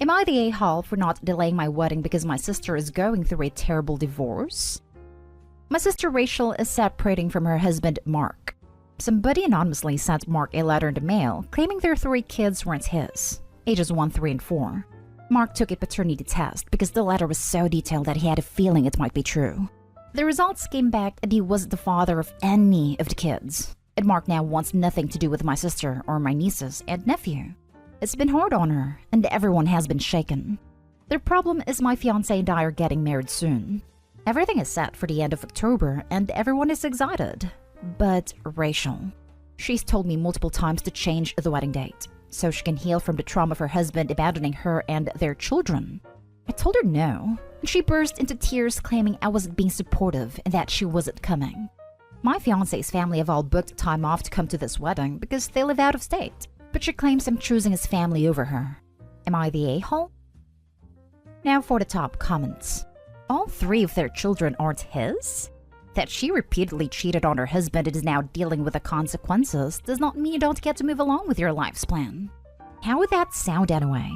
Am I the a-hole for not delaying my wedding because my sister is going through a terrible divorce? My sister Rachel is separating from her husband Mark. Somebody anonymously sent Mark a letter in the mail claiming their 3 kids weren't his, ages 1, 3, and 4. Mark took a paternity test because the letter was so detailed that he had a feeling it might be true. The results came back and he wasn't the father of any of the kids. And Mark now wants nothing to do with my sister or my nieces and nephew. It's been hard on her, and everyone has been shaken. The problem is my fiancé and I are getting married soon. Everything is set for the end of October, and everyone is excited. But Rachel, she's told me multiple times to change the wedding date, so she can heal from the trauma of her husband abandoning her and their children. I told her no, and she burst into tears claiming I wasn't being supportive and that she wasn't coming. My fiancé's family have all booked time off to come to this wedding because they live out of state, but she claims I'm choosing his family over her. Am I the a-hole? Now for the top comments. All 3 of their children aren't his? That she repeatedly cheated on her husband and is now dealing with the consequences does not mean you don't get to move along with your life's plan. How would that sound anyway?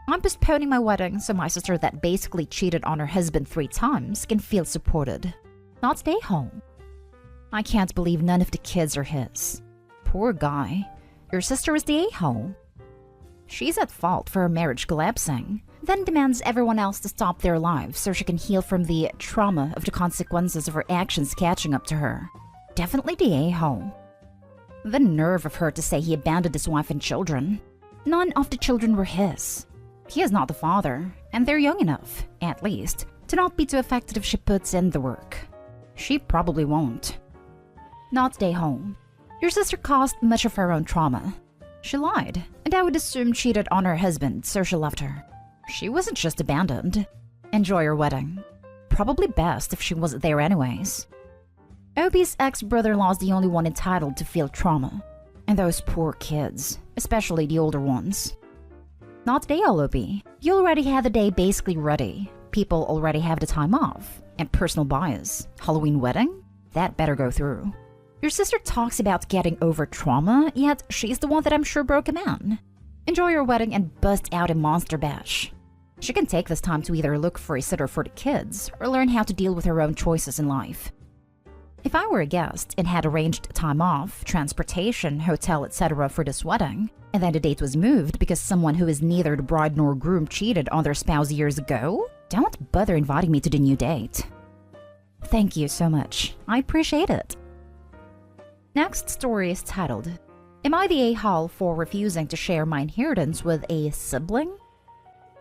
I'm postponing my wedding so my sister that basically cheated on her husband 3 times can feel supported. Not stay home. I can't believe none of the kids are his. Poor guy. Your sister is the a-hole. She's at fault for her marriage collapsing, then demands everyone else to stop their lives so she can heal from the trauma of the consequences of her actions catching up to her. Definitely the a-hole. The nerve of her to say he abandoned his wife and children. None of the children were his. He is not the father, and they're young enough, at least, to not be too affected if she puts in the work. She probably won't. Not stay home. Your sister caused much of her own trauma. She lied, and I would assume cheated on her husband, so she left her. She wasn't just abandoned. Enjoy your wedding. Probably best if she wasn't there anyways. Obi's ex-brother-in-law is the only one entitled to feel trauma. And those poor kids, especially the older ones. Not today, Obi. You already had the day basically ready. People already have the time off. And personal bias. Halloween wedding? That better go through. Your sister talks about getting over trauma, yet she's the one that I'm sure broke a man. Enjoy your wedding and bust out a monster bash. She can take this time to either look for a sitter for the kids or learn how to deal with her own choices in life. If I were a guest and had arranged time off, transportation, hotel, etc. for this wedding, and then the date was moved because someone who is neither the bride nor groom cheated on their spouse years ago, don't bother inviting me to the new date. Thank you so much. I appreciate it. Next story is titled, Am I the a-hole for refusing to share my inheritance with a sibling?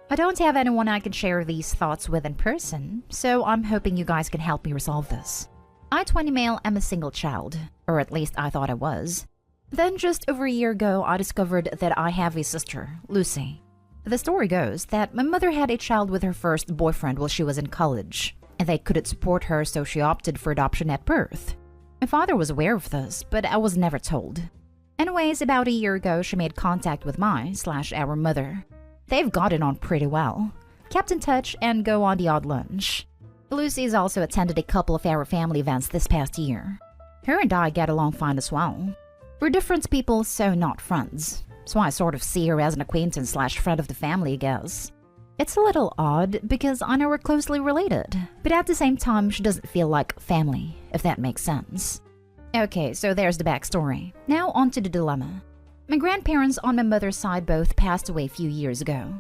I don't have anyone I can share these thoughts with in person, so I'm hoping you guys can help me resolve this. I, 20 male, am a single child, or at least I thought I was. Then just over a year ago, I discovered that I have a sister, Lucy. The story goes that my mother had a child with her first boyfriend while she was in college, and they couldn't support her, so she opted for adoption at birth. My father was aware of this, but I was never told. Anyways, about a year ago, she made contact with our mother. They've gotten on pretty well, kept in touch, and go on the odd lunch. Lucy's also attended a couple of our family events this past year. Her and I get along fine as well. We're different people, so not friends. So I sort of see her as an acquaintance / friend of the family, I guess. It's a little odd because I know we're closely related, but at the same time, she doesn't feel like family, if that makes sense. Okay, so there's the backstory. Now on to the dilemma. My grandparents on my mother's side both passed away a few years ago.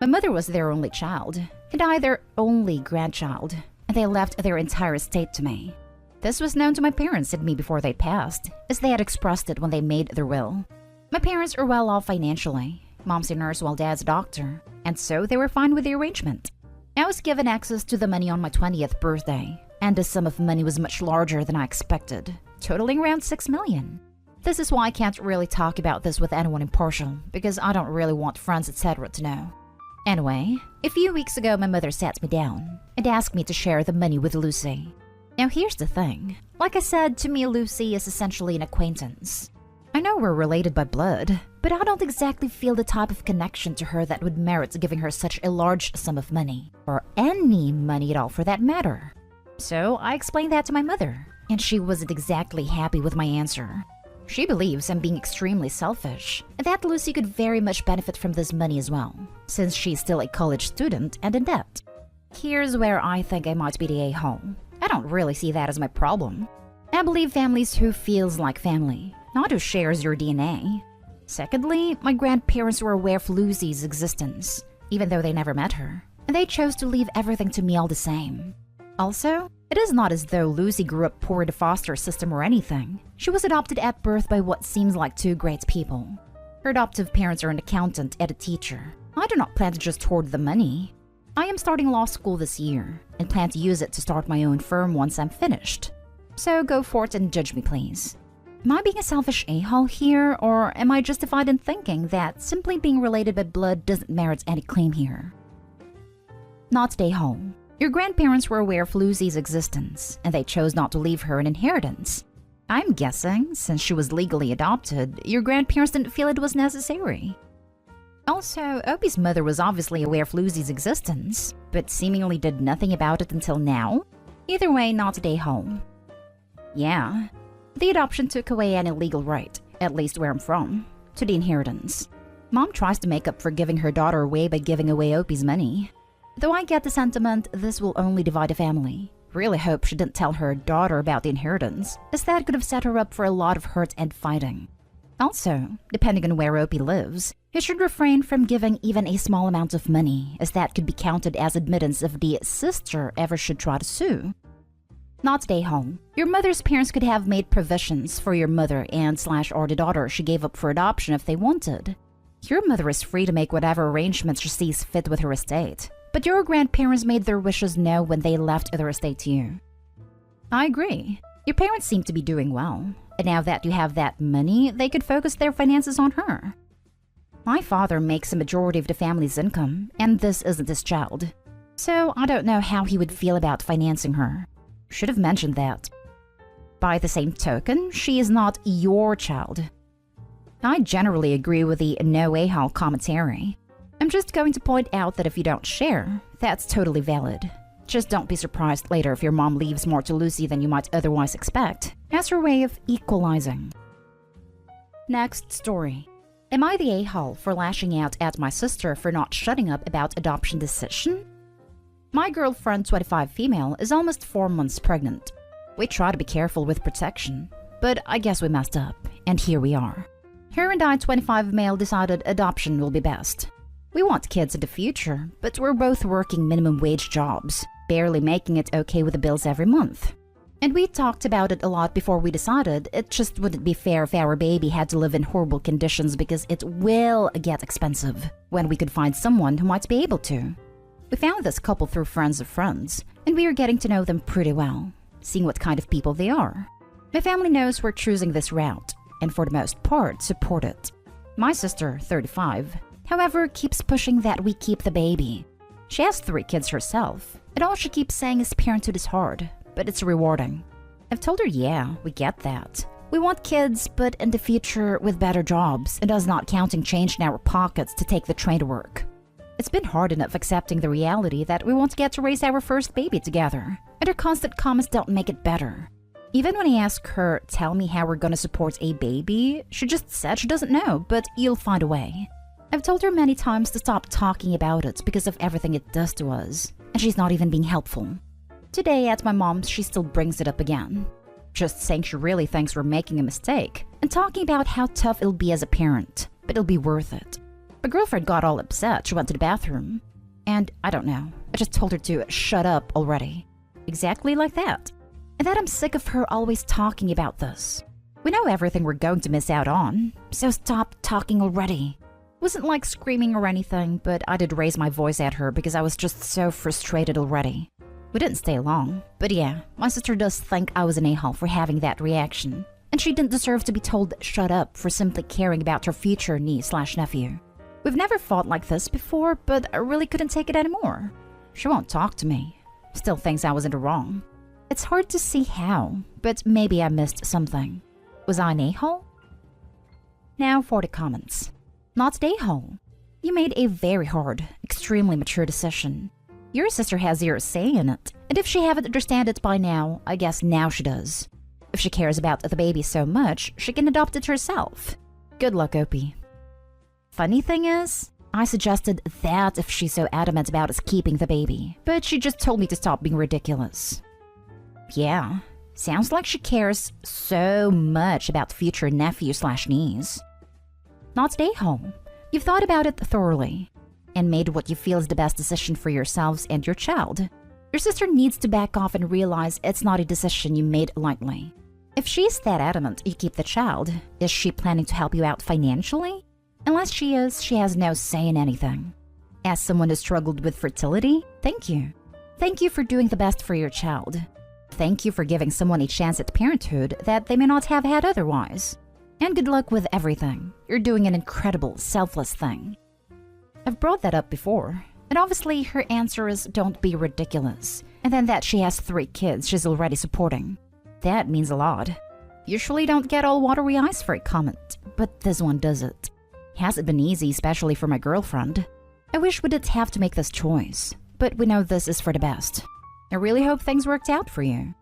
My mother was their only child, and I their only grandchild, and they left their entire estate to me. This was known to my parents and me before they passed, as they had expressed it when they made their will. My parents are well off financially. Mom's a nurse while Dad's a doctor, and so they were fine with the arrangement. I was given access to the money on my 20th birthday, and the sum of money was much larger than I expected, totaling around $6 million. This is why I can't really talk about this with anyone impartial, because I don't really want friends etc. to know. Anyway, a few weeks ago my mother sat me down and asked me to share the money with Lucy. Now here's the thing. Like I said, to me Lucy is essentially an acquaintance. I know we're related by blood, but I don't exactly feel the type of connection to her that would merit giving her such a large sum of money, or any money at all for that matter. So I explained that to my mother, and she wasn't exactly happy with my answer. She believes I'm being extremely selfish, and that Lucy could very much benefit from this money as well, since she's still a college student and in debt. Here's where I think I might be the a-hole. I don't really see that as my problem. I believe families who feels like family, not who shares your DNA. Secondly, my grandparents were aware of Lucy's existence, even though they never met her, and they chose to leave everything to me all the same. Also, it is not as though Lucy grew up poor in the foster system or anything. She was adopted at birth by what seems like two great people. Her adoptive parents are an accountant and a teacher. I do not plan to just hoard the money. I am starting law school this year, and plan to use it to start my own firm once I'm finished. So go forth and judge me, please. Am I being a selfish a-hole here, or am I justified in thinking that simply being related by blood doesn't merit any claim here? Not a-hole. Your grandparents were aware of Lucy's existence, and they chose not to leave her an inheritance. I'm guessing, since she was legally adopted, your grandparents didn't feel it was necessary. Also, Opie's mother was obviously aware of Lucy's existence, but seemingly did nothing about it until now. Either way, not a-hole. Yeah, the adoption took away any legal right, at least where I'm from, to the inheritance. Mom tries to make up for giving her daughter away by giving away Opie's money. Though I get the sentiment this will only divide a family. Really hope she didn't tell her daughter about the inheritance, as that could have set her up for a lot of hurt and fighting. Also, depending on where Opie lives, you should refrain from giving even a small amount of money, as that could be counted as admittance if the sister ever should try to sue. Not a-hole. Your mother's parents could have made provisions for your mother and/or the daughter she gave up for adoption if they wanted. Your mother is free to make whatever arrangements she sees fit with her estate, but your grandparents made their wishes known when they left their estate to you. I agree. Your parents seem to be doing well, and now that you have that money, they could focus their finances on her. My father makes a majority of the family's income, and this isn't his child. So I don't know how he would feel about financing her. Should have mentioned that. By the same token, she is not your child. I generally agree with the no a-hole commentary. I'm just going to point out that if you don't share, that's totally valid. Just don't be surprised later if your mom leaves more to Lucy than you might otherwise expect, as her way of equalizing. Next story. Am I the a-hole for lashing out at my sister for not shutting up about adoption decision? My girlfriend, 25 female, is almost 4 months pregnant. We try to be careful with protection, but I guess we messed up, and here we are. Her and I, 25 male, decided adoption will be best. We want kids in the future, but we're both working minimum wage jobs, barely making it okay with the bills every month. And we talked about it a lot before we decided it just wouldn't be fair if our baby had to live in horrible conditions because it will get expensive when we could find someone who might be able to. We found this couple through friends of friends, and we are getting to know them pretty well, seeing what kind of people they are. My family knows we're choosing this route, and for the most part, support it. My sister, 35, however, keeps pushing that we keep the baby. She has 3 kids herself, and all she keeps saying is parenthood is hard, but it's rewarding. I've told her, yeah, we get that. We want kids, but in the future with better jobs, and us not counting change in our pockets to take the train to work. It's been hard enough accepting the reality that we want to get to raise our first baby together, and her constant comments don't make it better. Even when I ask her, tell me how we're gonna support a baby, she just said she doesn't know, but you'll find a way. I've told her many times to stop talking about it because of everything it does to us, and she's not even being helpful. Today at my mom's, she still brings it up again, just saying she really thinks we're making a mistake, and talking about how tough it'll be as a parent, but it'll be worth it. My girlfriend got all upset. She went to the bathroom. And I don't know. I just told her to shut up already. Exactly like that. And that I'm sick of her always talking about this. We know everything we're going to miss out on, so stop talking already. It wasn't like screaming or anything, but I did raise my voice at her because I was just so frustrated already. We didn't stay long, but yeah, my sister does think I was an a-hole for having that reaction. And she didn't deserve to be told shut up for simply caring about her future niece/nephew. We've never fought like this before, but I really couldn't take it anymore. She won't talk to me. Still thinks I was in the wrong. It's hard to see how, but maybe I missed something. Was I an a-hole? Now for the comments. Not an a-hole. You made a very hard, extremely mature decision. Your sister has zero say in it, and if she haven't understand it by now, I guess now she does. If she cares about the baby so much, she can adopt it herself. Good luck, Opie. Funny thing is, I suggested that if she's so adamant about us keeping the baby, but she just told me to stop being ridiculous. Yeah, sounds like she cares so much about future nephew/niece. Not a-hole. You've thought about it thoroughly and made what you feel is the best decision for yourselves and your child. Your sister needs to back off and realize it's not a decision you made lightly. If she's that adamant you keep the child, is she planning to help you out financially? Unless she is, she has no say in anything. As someone who struggled with fertility, thank you. Thank you for doing the best for your child. Thank you for giving someone a chance at parenthood that they may not have had otherwise. And good luck with everything. You're doing an incredible, selfless thing. I've brought that up before, and obviously her answer is don't be ridiculous, and then that she has 3 kids she's already supporting. That means a lot. Usually don't get all watery eyes for a comment, but this one does it. Hasn't been easy, especially for my girlfriend. I wish we didn't have to make this choice, but we know this is for the best. I really hope things worked out for you.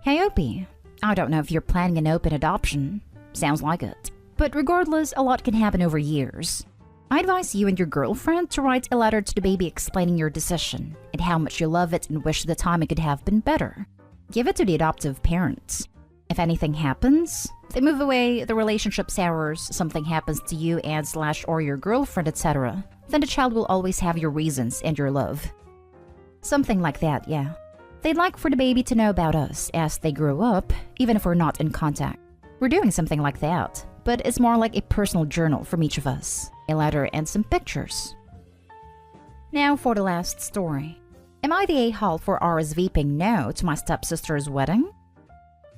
Hey Opie, I don't know if you're planning an open adoption. Sounds like it. But regardless, a lot can happen over years. I advise you and your girlfriend to write a letter to the baby explaining your decision and how much you love it and wish the timing could have been better. Give it to the adoptive parents. If anything happens, they move away, the relationship sours, something happens to you and/or your girlfriend, etc., then the child will always have your reasons and your love. Something like that, yeah. They'd like for the baby to know about us as they grow up, even if we're not in contact. We're doing something like that, but it's more like a personal journal from each of us, a letter and some pictures. Now for the last story. Am I the a-hole for RSVPing no to my stepsister's wedding?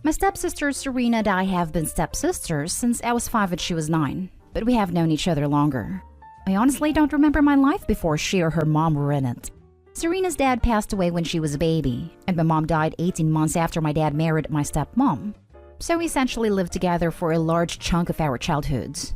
My stepsister Serena and I have been stepsisters since I was 5 and she was 9, but we have known each other longer. I honestly don't remember my life before she or her mom were in it. Serena's dad passed away when she was a baby, and my mom died 18 months after my dad married my stepmom. So we essentially lived together for a large chunk of our childhoods.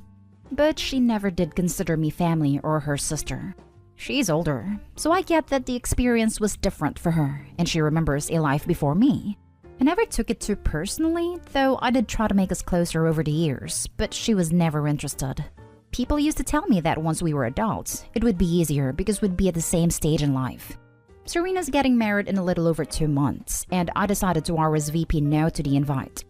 But she never did consider me family or her sister. She's older, so I get that the experience was different for her, and she remembers a life before me. I never took it too personally, though I did try to make us closer over the years, but she was never interested. People used to tell me that once we were adults, it would be easier because we'd be at the same stage in life. Serena's getting married in a little over 2 months, and I decided to RSVP no to the invite.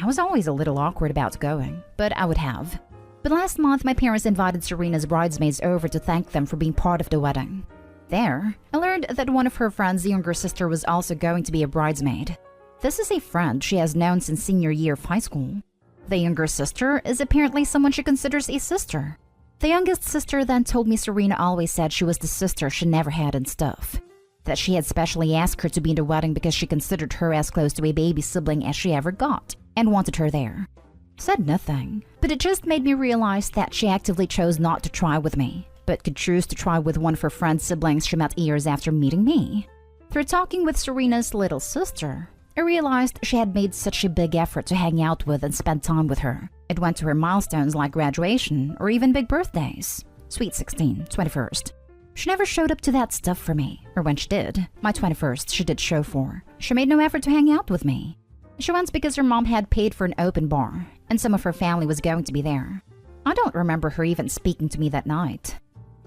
I was always a little awkward about going, but I would have. But last month, my parents invited Serena's bridesmaids over to thank them for being part of the wedding. There, I learned that one of her friend's younger sister was also going to be a bridesmaid. This is a friend she has known since senior year of high school. The younger sister is apparently someone she considers a sister. The youngest sister then told me Serena always said she was the sister she never had and stuff. That she had specially asked her to be in the wedding because she considered her as close to a baby sibling as she ever got, and wanted her there. Said nothing, but it just made me realize that she actively chose not to try with me, but could choose to try with one of her friend's siblings she met years after meeting me. Through talking with Serena's little sister, I realized she had made such a big effort to hang out with and spend time with her. It went to her milestones like graduation or even big birthdays. Sweet 16, 21st. She never showed up to that stuff for me, or when she did, my 21st she did show for. She made no effort to hang out with me. She went because her mom had paid for an open bar, and some of her family was going to be there. I don't remember her even speaking to me that night.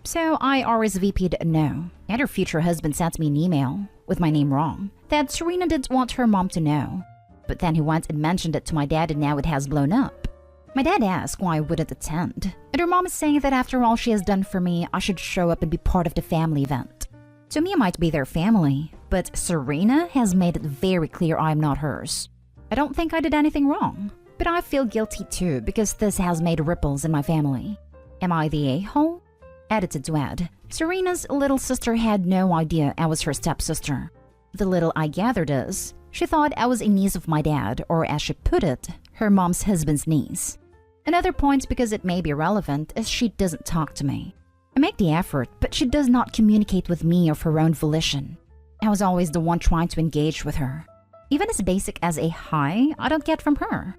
So I RSVP'd no, and her future husband sent me an email, with my name wrong, that Serena didn't want her mom to know. But then he went and mentioned it to my dad and now it has blown up. My dad asked why I wouldn't attend, and her mom is saying that after all she has done for me, I should show up and be part of the family event. To me, I might be their family, but Serena has made it very clear I'm not hers. I don't think I did anything wrong, but I feel guilty too because this has made ripples in my family. Am I the a-hole? Edited to add, Serena's little sister had no idea I was her stepsister. The little I gathered is, she thought I was a niece of my dad, or as she put it, her mom's husband's niece. Another point, because it may be relevant, is she doesn't talk to me. I make the effort, but she does not communicate with me of her own volition. I was always the one trying to engage with her. Even as basic as a hi, I don't get from her.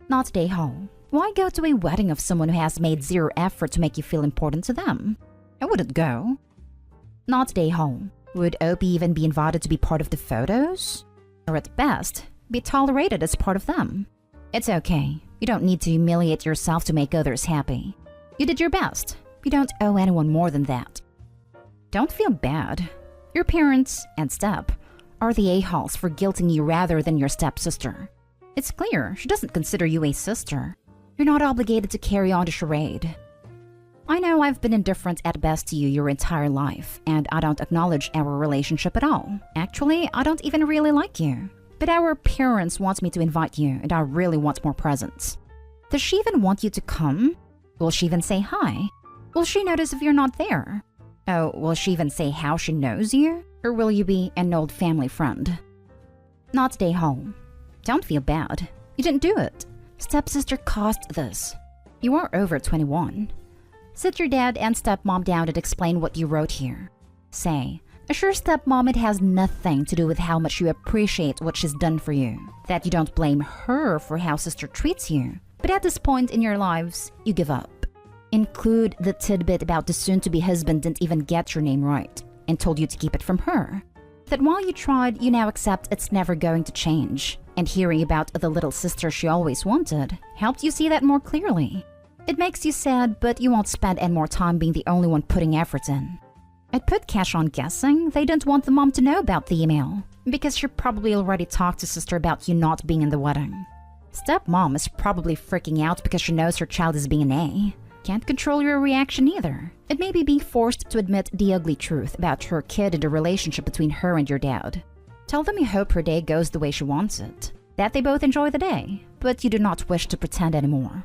Not a hole. Why go to a wedding of someone who has made zero effort to make you feel important to them? I wouldn't go. Not a hole. Would Opie even be invited to be part of the photos? Or at best, Be tolerated as part of them. It's okay. You don't need to humiliate yourself to make others happy. You did your best. You don't owe anyone more than that. Don't feel bad. Your parents and step are the a-holes for guilting you rather than your stepsister. It's clear she doesn't consider you a sister. You're not obligated to carry on the charade. I know I've been indifferent at best to you your entire life, and I don't acknowledge our relationship at all. Actually, I don't even really like you. But our parents want me to invite you, and I really want more presents. Does she even want you to come? Will she even say hi? Will she notice if you're not there? Oh, will she even say how she knows you? Or will you be an old family friend? Not stay home. Don't feel bad. You didn't do it. Stepsister caused this. You are over 21. Sit your dad and stepmom down and explain what you wrote here. Say, assure stepmom it has nothing to do with how much you appreciate what she's done for you. That you don't blame her for how sister treats you. But at this point in your lives, you give up. Include the tidbit about the soon-to-be husband didn't even get your name right and told you to keep it from her. That while you tried, you now accept it's never going to change. And hearing about the little sister she always wanted helped you see that more clearly. It makes you sad, but you won't spend any more time being the only one putting effort in. I'd put cash on guessing they didn't want the mom to know about the email, because she probably already talked to sister about you not being in the wedding. Stepmom is probably freaking out because she knows her child is being an A. Can't control your reaction either. It may be being forced to admit the ugly truth about her kid and the relationship between her and your dad. Tell them you hope her day goes the way she wants it, that they both enjoy the day, but you do not wish to pretend anymore.